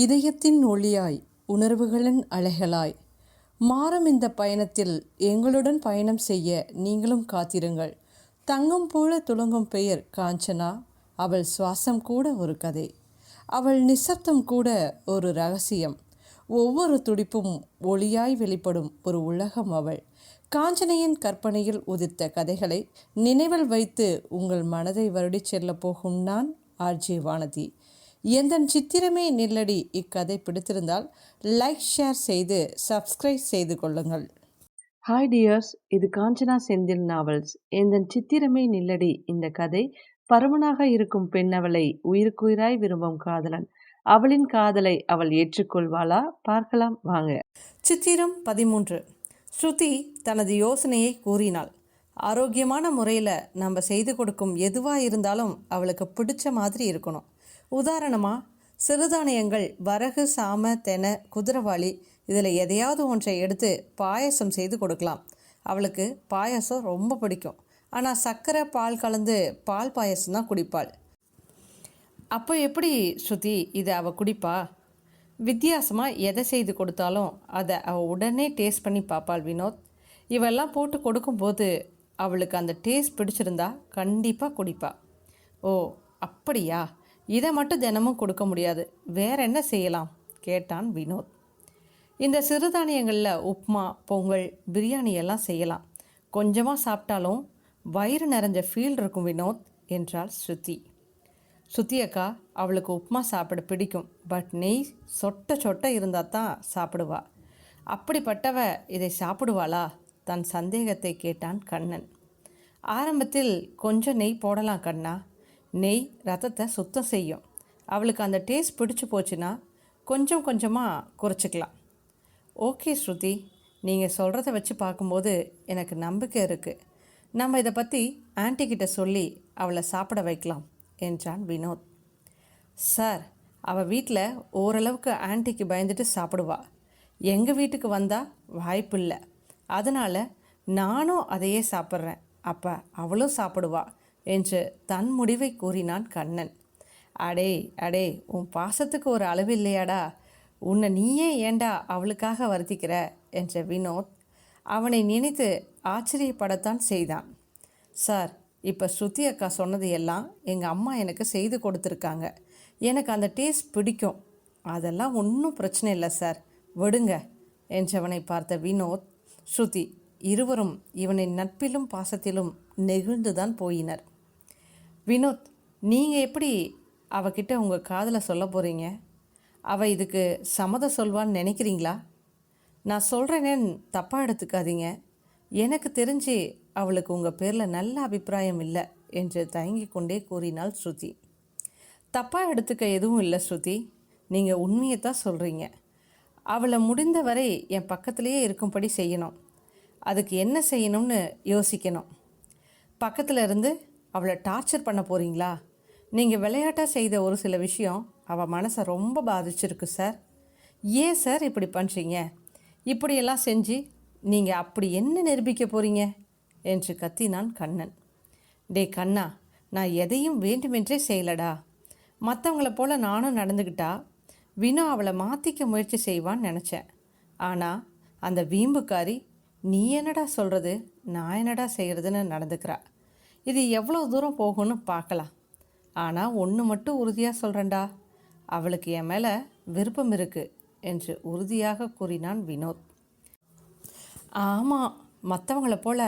இதயத்தின் ஒளியாய், உணர்வுகளின் அலைகளாய் மாறும் இந்த பயணத்தில் எங்களுடன் பயணம் செய்ய நீங்களும் காத்திருங்கள். தங்கம் போல துளங்கும் பெயர் காஞ்சனா. அவள் சுவாசம் கூட ஒரு கதை. அவள் நிசப்தம் கூட ஒரு ரகசியம். ஒவ்வொரு துடிப்பும் ஒளியாய் வெளிப்படும் ஒரு உலகம் அவள். காஞ்சனையின் கற்பனையில் உதிர்த்த கதைகளை நினைவில் வைத்து உங்கள் மனதை வருடிச் செல்ல போகும் நான் ஆர்ஜே வானதி. எந்தன் சித்திரமே நில்லடி இக்கதை பிடித்திருந்தால் லைக் ஷேர் செய்து சப்ஸ்கிரைப் செய்து கொள்ளுங்கள். ஹாய் டியர்ஸ், இது காஞ்சனா செந்தில் நாவல்ஸ். எந்தன் சித்திரமே நில்லடி இந்த கதை பருமனாக இருக்கும் பெண்ணவளை உயிருக்குயிராய் விரும்பும் காதலன். அவளின் காதலை அவள் ஏற்றுக்கொள்வாளா? பார்க்கலாம் வாங்க. சித்திரம் 13. ஸ்ருதி தனது யோசனையை கூறினாள். ஆரோக்கியமான முறையில் நம்ம செய்து கொடுக்கும் எதுவாக இருந்தாலும் அவளுக்கு பிடிச்ச மாதிரி இருக்கணும். உதாரணமாக சிறுதானியங்கள், வரகு, சாம, தெனை, குதிரவாளி, இதில் எதையாவது ஒன்றை எடுத்து பாயசம் செய்து கொடுக்கலாம். அவளுக்கு பாயசம் ரொம்ப பிடிக்கும். ஆனால் சர்க்கரை, பால் கலந்து பால் பாயசம் தான் குடிப்பாள். அப்போ எப்படி ஸ்ருதி இதை அவள் குடிப்பா? வித்தியாசமாக எதை செய்து கொடுத்தாலும் அதை அவள் உடனே டேஸ்ட் பண்ணி பார்ப்பாள் வினோத். இவெல்லாம் போட்டு கொடுக்கும்போது அவளுக்கு அந்த டேஸ்ட் பிடிச்சிருந்தா கண்டிப்பாக குடிப்பா. ஓ அப்படியா? இதை மட்டும் தினமும் கொடுக்க முடியாது, வேற என்ன செய்யலாம் கேட்டான் வினோத். இந்த சிறுதானியங்களில் உப்மா, பொங்கல், பிரியாணி எல்லாம் செய்யலாம். கொஞ்சமாக சாப்பிட்டாலும் வயிறு நிறைஞ்ச ஃபீல் இருக்கும் வினோத் என்றாள் ஸ்ருதி. ஸ்ருதி அக்கா, அவளுக்கு உப்மா சாப்பிட பிடிக்கும். பட் நெய் சொட்ட சொட்ட இருந்தால் தான் சாப்பிடுவா. அப்படிப்பட்டவ இதை சாப்பிடுவாளா? தன் சந்தேகத்தை கேட்டான் கண்ணன். ஆரம்பத்தில் கொஞ்சம் நெய் போடலாம் கண்ணா. நெய் ரத்தத்தை சுத்தம் செய்யும். அவளுக்கு அந்த டேஸ்ட் பிடிச்சி போச்சுன்னா கொஞ்சம் கொஞ்சமாக குறைச்சிக்கலாம். ஓகே ஸ்ருதி, நீங்கள் சொல்கிறத வச்சு பார்க்கும்போது எனக்கு நம்பிக்கை இருக்குது. நம்ம இதை பற்றி ஆன்ட்டிக்கிட்ட சொல்லி அவளை சாப்பிட வைக்கலாம் என்றான் வினோத். சார், அவள் வீட்டில் ஓரளவுக்கு ஆன்ட்டிக்கு பயந்துட்டு சாப்பிடுவா. எங்கள் வீட்டுக்கு வந்தால் வாய்ப்பு இல்லை. அதனால் நானும் அதையே சாப்பிட்றேன். அப்போ அவளும் சாப்பிடுவா என்று தன் முடிவை கூறினான் கண்ணன். அடே அடே, உன் பாசத்துக்கு ஒரு அளவு இல்லையாடா? உன்னை நீயே ஏண்டா அவளுக்காக வருத்திக்கிற என்ற வினோத் அவனை நினைத்து ஆச்சரியப்படத்தான் செய்தான். சார், இப்போ ஸ்ருதி அக்கா சொன்னது எல்லாம் எங்கள் அம்மா எனக்கு செய்து கொடுத்துருக்காங்க. எனக்கு அந்த டேஸ்ட் பிடிக்கும். அதெல்லாம் ஒன்றும் பிரச்சனை இல்லை சார், விடுங்க என்றவனை பார்த்த வினோத், ஸ்ருதி இருவரும் இவனின் நட்பிலும் பாசத்திலும் நெகிழ்ந்துதான் போயினர். வினோத், நீங்கள் எப்படி அவகிட்ட உங்கள் காதலை சொல்ல போகிறீங்க? அவள் இதுக்கு சம்மதம் சொல்வான்னு நினைக்கிறீங்களா? நான் சொல்கிறேனேன்னு தப்பாக எடுத்துக்காதீங்க. எனக்கு தெரிஞ்சு அவளுக்கு உங்கள் பேரில் நல்ல அபிப்பிராயம் இல்லை என்று தயங்கி கொண்டே கூறினாள் ஸ்ருதி. தப்பாக எடுத்துக்க எதுவும் இல்லை ஸ்ருதி, நீங்கள் உண்மையை தான் சொல்கிறீங்க. அவளை முடிந்த வரை என் பக்கத்துலேயே இருக்கும்படி செய்யணும். அதுக்கு என்ன செய்யணும்னு யோசிக்கணும். பக்கத்தில் இருந்து அவளை டார்ச்சர் பண்ண போகிறீங்களா? நீங்கள் விளையாட்டாக செய்த ஒரு சில விஷயம் அவள் மனசை ரொம்ப பாதிச்சிருக்கு சார். ஏன் சார் இப்படி பண்ணுறீங்க? இப்படியெல்லாம் செஞ்சு நீங்கள் அப்படி என்ன நிரூபிக்க போகிறீங்க என்று கத்தினான் கண்ணன். டே கண்ணா, நான் எதையும் வேண்டுமென்றே செய்யலடா. மற்றவங்கள போல் நானும் நடந்துக்கிட்டா வினோ அவளை மாற்றிக்க முயற்சி செய்வான்னு நினச்சேன். ஆனால் அந்த வீம்புக்காரி நீ என்னடா சொல்கிறது, நான் என்னடா செய்கிறதுன்னு நடந்துக்கிறா. இது எவ்வளோ தூரம் போகும்னு பார்க்கலாம். ஆனால் ஒன்று மட்டும் உறுதியாக சொல்கிறேன்டா, அவளுக்கு என் மேலே விருப்பம் இருக்குது என்று உறுதியாக கூறினான் வினோத். ஆமாம், மற்றவங்களை போல்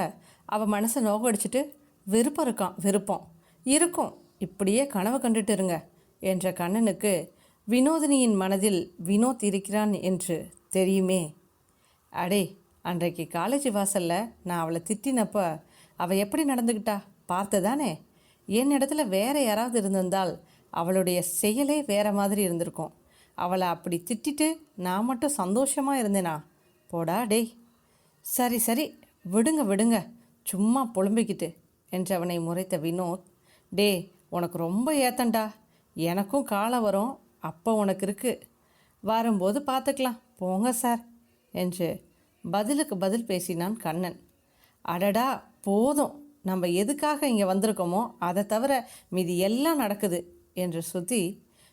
அவள் மனசை நோகடிச்சிட்டு விருப்பம் இருக்கும். இப்படியே கனவு கண்டுட்டு இருங்க என்ற கண்ணனுக்கு வினோதினியின் மனதில் வினோத் இருக்கிறான் என்று தெரியுமே. அடே, அன்றைக்கு காலேஜ் வாசலில் நான் அவளை திட்டினப்போ அவள் எப்படி நடந்துக்கிட்டா பார்த்ததானே? என் இடத்துல வேறு யாராவது இருந்திருந்தால் அவளுடைய செயலே வேறு மாதிரி இருந்திருக்கும். அவளை அப்படி திட்டிட்டு நான் மட்டும் சந்தோஷமாக இருந்தேனா? போடா டேய். சரி விடுங்க சும்மா புலம்பிக்கிட்டு என்று அவனை முறைத்த வினோத், டே உனக்கு ரொம்ப ஏத்தண்டா. எனக்கும் காலம் வரும், அப்போ உனக்கு இருக்குது. வரும்போது பார்த்துக்கலாம் போங்க சார் என்று பதிலுக்கு பதில் பேசினான் கண்ணன். அடடா போதும், நம்ம எதுக்காக இங்கே வந்திருக்கோமோ அதை தவிர மீதி எல்லாம் நடக்குது என்று ஸ்ருதி,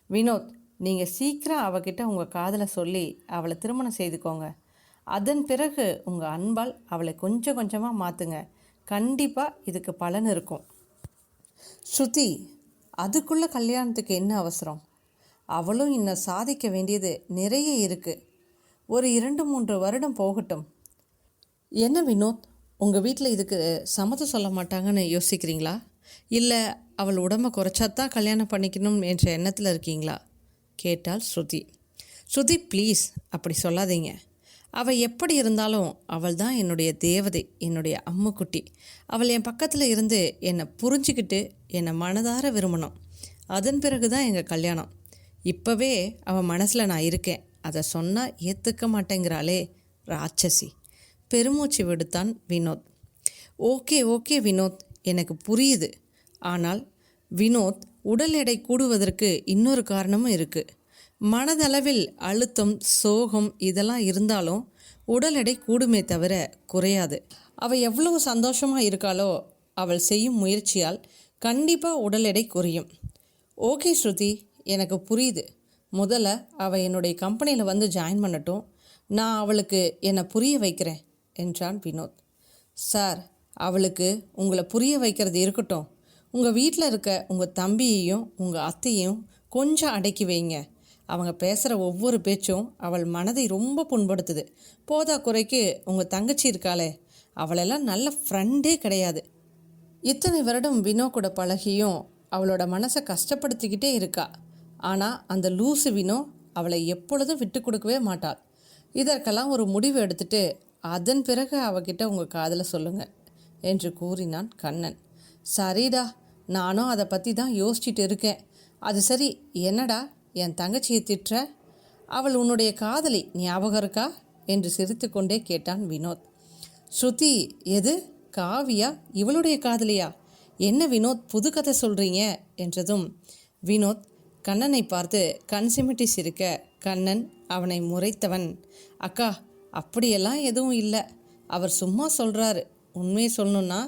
வினோத் நீங்கள் சீக்கிரம் அவகிட்ட உங்கள் காதலை சொல்லி அவளை திருமணம் செய்துக்கோங்க. அதன் பிறகு உங்கள் அன்பால் அவளை கொஞ்சம் கொஞ்சமாக மாற்றுங்க. கண்டிப்பாக இதுக்கு பலன் இருக்கும். ஸ்ருதி, அதுக்குள்ளே கல்யாணத்துக்கு என்ன அவசரம்? அவளும் இன்னும் சாதிக்க வேண்டியது நிறைய இருக்குது. ஒரு 2-3 வருடம் போகட்டும். என்ன வினோத், உங்கள் வீட்டில் இதுக்கு சம்மதம் சொல்ல மாட்டாங்கன்னு யோசிக்கிறீங்களா? இல்லை அவள் உடம்பை குறைச்சாதான் கல்யாணம் பண்ணிக்கணும் என்ற எண்ணத்தில் இருக்கீங்களா? கேட்டாள் ஸ்ருதி. ஸ்ருதி ப்ளீஸ், அப்படி சொல்லாதீங்க. அவள் எப்படி இருந்தாலும் அவள் தான் என்னுடைய தேவதை, என்னுடைய அம்முக்குட்டி. அவள் என் பக்கத்தில் இருந்து என்னை புரிஞ்சுக்கிட்டு என்னை மனதார விரும்பணும். அதன் பிறகு தான் எங்கள் கல்யாணம். இப்போவே அவள் மனசில் நான் இருக்கேன், அதை சொன்னால் ஏற்றுக்க மாட்டேங்கிறாளே ராட்சசி. பெருமூச்சு விடுத்தான் வினோத். ஓகே வினோத், எனக்கு புரியுது. ஆனால் வினோத், உடல் எடை கூடுவதற்கு இன்னொரு காரணமும் இருக்குது. மனதளவில் அழுத்தம், சோகம் இதெல்லாம் இருந்தாலும் உடல் எடை கூடுமே தவிர குறையாது. அவள் எவ்வளவு சந்தோஷமாக இருக்காளோ அவள் செய்யும் முயற்சியால் கண்டிப்பாக உடல் எடை குறையும். ஓகே ஸ்ருதி, எனக்கு புரியுது. முதல்ல அவள் என்னுடைய கம்பெனியில் வந்து ஜாயின் பண்ணட்டும், நான் அவளுக்கு என்னை புரிய வைக்கிறேன் என்றான் வினோத். சார், அவளுக்கு உங்களை புரிய வைக்கிறது இருக்கட்டும். உங்கள் வீட்டில் இருக்க உங்கள் தம்பியையும் உங்கள் அத்தையும் கொஞ்சம் அடக்கி வைங்க. அவங்க பேசுகிற ஒவ்வொரு பேச்சும் அவள் மனதை ரொம்ப புண்படுத்துது. போதா குறைக்கு உங்கள் தங்கச்சி இருக்காளே, அவளெல்லாம் நல்ல ஃப்ரெண்டே கிடையாது. இத்தனை வருடம் வினோ கூட பழகியும் அவளோட மனசை கஷ்டப்படுத்திக்கிட்டே இருக்கா. ஆனால் அந்த லூசு வினோ அவளை எப்பொழுதும் விட்டு கொடுக்கவே மாட்டாள். இதற்கெல்லாம் ஒரு முடிவு எடுத்துட்டு அதன் பிறகு அவகிட்ட உங்கள் காதலை சொல்லுங்கள் என்று கூறினான் கண்ணன். சரிடா, நானும் அதை பற்றி தான் யோசிச்சுட்டு இருக்கேன். அது சரி, என்னடா என் தங்கச்சியை திட்டுற? அவள் உன்னுடைய காதலி, ஞாபகம் இருக்கா என்று சிரித்து கொண்டே கேட்டான் வினோத். ஸ்ருதி, எது காவியா இவளுடைய காதலியா? என்ன வினோத், புது கதை சொல்கிறீங்க என்றதும் வினோத் கண்ணனை பார்த்து கண் சிமிட்டி சிரிக்க கண்ணன் அவனை முறைத்தவன். அக்கா, அப்படியெல்லாம் எதுவும் இல்லை. அவர் சும்மா சொல்கிறாரு. உண்மையை சொல்லணுன்னா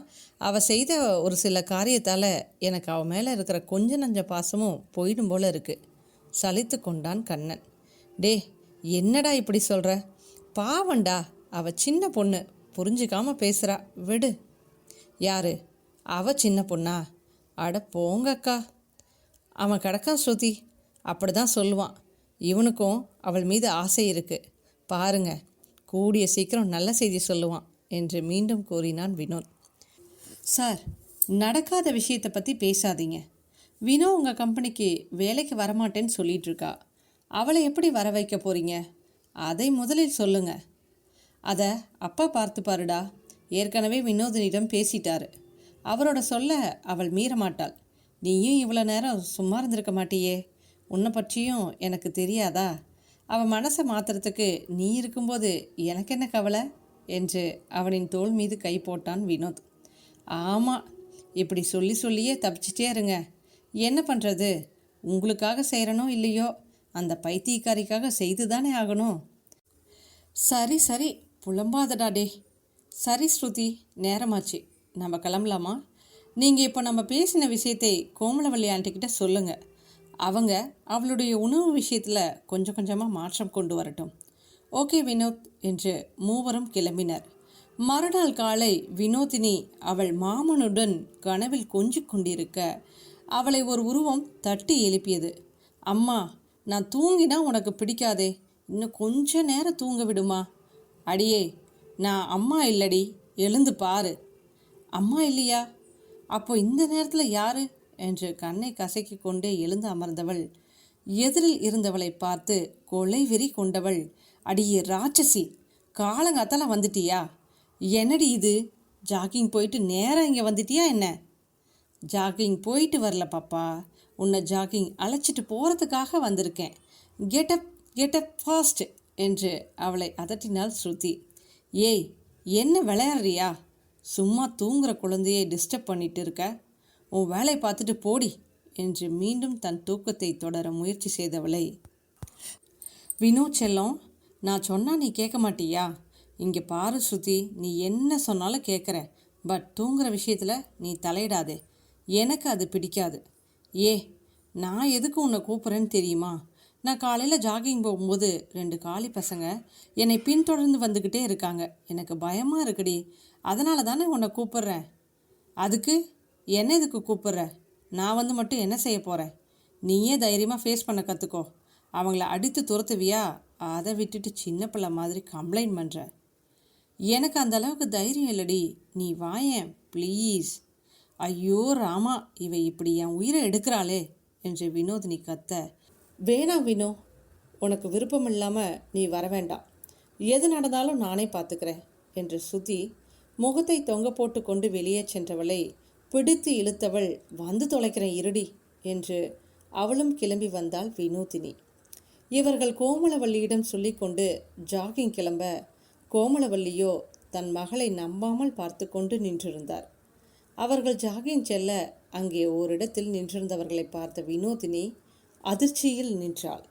அவள் செய்த ஒரு சில காரியத்தால் எனக்கு அவள் மேலே இருக்கிற கொஞ்ச நஞ்ச பாசமும் போயிடும் போல இருக்குது. சலித்து கொண்டான் கண்ணன். டே, என்னடா இப்படி சொல்கிற? பாவண்டா, அவள் சின்ன பொண்ணு, புரிஞ்சுக்காம பேசுகிறா, விடு. யாரு அவள் சின்ன பொண்ணா? அட போங்கக்கா. அவன் கிடக்கான் ஸ்ருதி, அப்படி தான் சொல்லுவான். இவனுக்கும் அவள் மீது ஆசை இருக்குது. பாருங்க, கூடிய சீக்கிரம் நல்ல செய்தி சொல்லுவான் என்று மீண்டும் கூறினான் வினோத். சார், நடக்காத விஷயத்தை பற்றி பேசாதீங்க. வினோ உங்கள் கம்பெனிக்கு வேலைக்கு வரமாட்டேன்னு சொல்லிகிட்ருக்கா. அவளை எப்படி வர வைக்க போகிறீங்க? அதை முதலில் சொல்லுங்க. அதை அப்பா பார்த்து பாருடா. ஏற்கனவே வினோதனிடம் பேசிட்டாரு. அவரோட சொல்ல அவள் மீற மாட்டாள். நீயும் இவ்வளோ நேரம் சும்மா இருந்திருக்க மாட்டியே. உன்னை பற்றியும் எனக்கு தெரியாதா? அவன் மனசை மாற்றுறதுக்கு நீ இருக்கும்போது எனக்கு என்ன கவலை என்று அவனின் தோள் மீது கை போட்டான் வினோத். ஆமாம், இப்படி சொல்லி சொல்லியே தப்பிச்சிட்டே இருங்க. என்ன பண்ணுறது? உங்களுக்காக செய்கிறனோ இல்லையோ, அந்த பைத்தியக்காரிக்காக செய்து தானே ஆகணும். சரி புலம்பாதடா டே. சரி ஸ்ருதி, நேரமாச்சு, நம்ம கிளம்பலாமா? நீங்கள் இப்போ நம்ம பேசின விஷயத்தை கோமலவல்லி ஆண்டிக்கிட்ட சொல்லுங்கள். அவங்க அவளுடைய உணவு விஷயத்தில் கொஞ்சம் கொஞ்சமாக மாற்றம் கொண்டு வரட்டும். ஓகே வினோத் என்று மூவரும் கிளம்பினர். மறுநாள் காலை வினோதினி அவள் மாமனுடன் கனவில் கொஞ்சிக் கொண்டிருக்க அவளை ஒரு உருவம் தட்டி எழுப்பியது. அம்மா, நான் தூங்கினா உனக்கு பிடிக்காதே, இன்னும் கொஞ்ச நேரம் தூங்க விடுமா? அடியே, நான் அம்மா இல்லடி, எழுந்து பாரு. அம்மா இல்லையா? அப்போ இந்த நேரத்தில் யாரு என்று கண்ணை கசக்கி கொண்டே எழுந்து அமர்ந்தவள் எதிரில் இருந்தவளை பார்த்து கொலை வெறி கொண்டவள், அடியே ராட்சசி, காலங்காத்தால வந்துட்டியா? என்னடி இது, ஜாக்கிங் போயிட்டு நேராக இங்கே வந்துட்டியா என்ன? ஜாக்கிங் போயிட்டு வரல பாப்பா, உன்னை ஜாக்கிங் அழைச்சிட்டு போகிறதுக்காக வந்திருக்கேன். கெட்டப் ஃபாஸ்ட் என்று அவளை அதட்டினாள் ஸ்ருதி. ஏய், என்ன விளையாடுறியா? சும்மா தூங்குற குழந்தையை டிஸ்டர்ப் பண்ணிட்டு இருக்க. உன் வேலை பார்த்துட்டு போடி என்று மீண்டும் தன் தூக்கத்தை தொடர முயற்சி செய்தவளை, வினோத் செல்லம், நான் சொன்னால் நீ கேட்க மாட்டியா? இங்கே பாரு ஸ்ருதி, நீ என்ன சொன்னாலும் கேட்குற. பட் தூங்குற விஷயத்தில் நீ தலையிடாதே, எனக்கு அது பிடிக்காது. நான் எதுக்கு உன்னை கூப்பிட்றேன்னு தெரியுமா? நான் காலையில் ஜாகிங் போகும்போது 2 காளி பசங்க என்னை பின்தொடர்ந்து வந்துக்கிட்டே இருக்காங்க. எனக்கு பயமாக இருக்குடி. அதனால தானே உன்னை கூப்பிட்றேன். அதுக்கு என்ன இதுக்கு கூப்பிட்ற? நான் வந்து மட்டும் என்ன செய்ய போகிறேன்? நீயே தைரியமாக ஃபேஸ் பண்ண கற்றுக்கோ. அவங்கள அடித்து துரத்துவியா? அதை விட்டுட்டு சின்ன பிள்ளை மாதிரி கம்ப்ளைண்ட் பண்ணுற. எனக்கு அந்த அளவுக்கு தைரியம் இல்லடி. நீ வாயேன் ப்ளீஸ். ஐயோ ராமா, இவ இப்படி என் உயிரை எடுக்கிறாளே என்று வினோதினி கத்த, வேணாம் வினோ, உனக்கு விருப்பம் இல்லாமல் நீ வர வேண்டாம். எது நடந்தாலும் நானே பார்த்துக்கிறேன் என்று சுதி முகத்தை தொங்க போட்டு கொண்டு வெளியே சென்றவளை பிடித்து இழுத்தவள், வந்து தொலைக்கிறேன் இருடி என்று அவளும் கிளம்பி வந்தாள் வினோதினி. இவர்கள் கோமலவல்லியிடம் சொல்லிக்கொண்டு ஜாகிங் கிளம்ப, கோமலவல்லியோ தன் மகளை நம்பாமல் பார்த்து கொண்டு நின்றிருந்தார். அவர்கள் ஜாகிங் செல்ல அங்கே ஓரிடத்தில் நின்றிருந்தவர்களை பார்த்த வினோதினி அதிர்ச்சியில் நின்றாள்.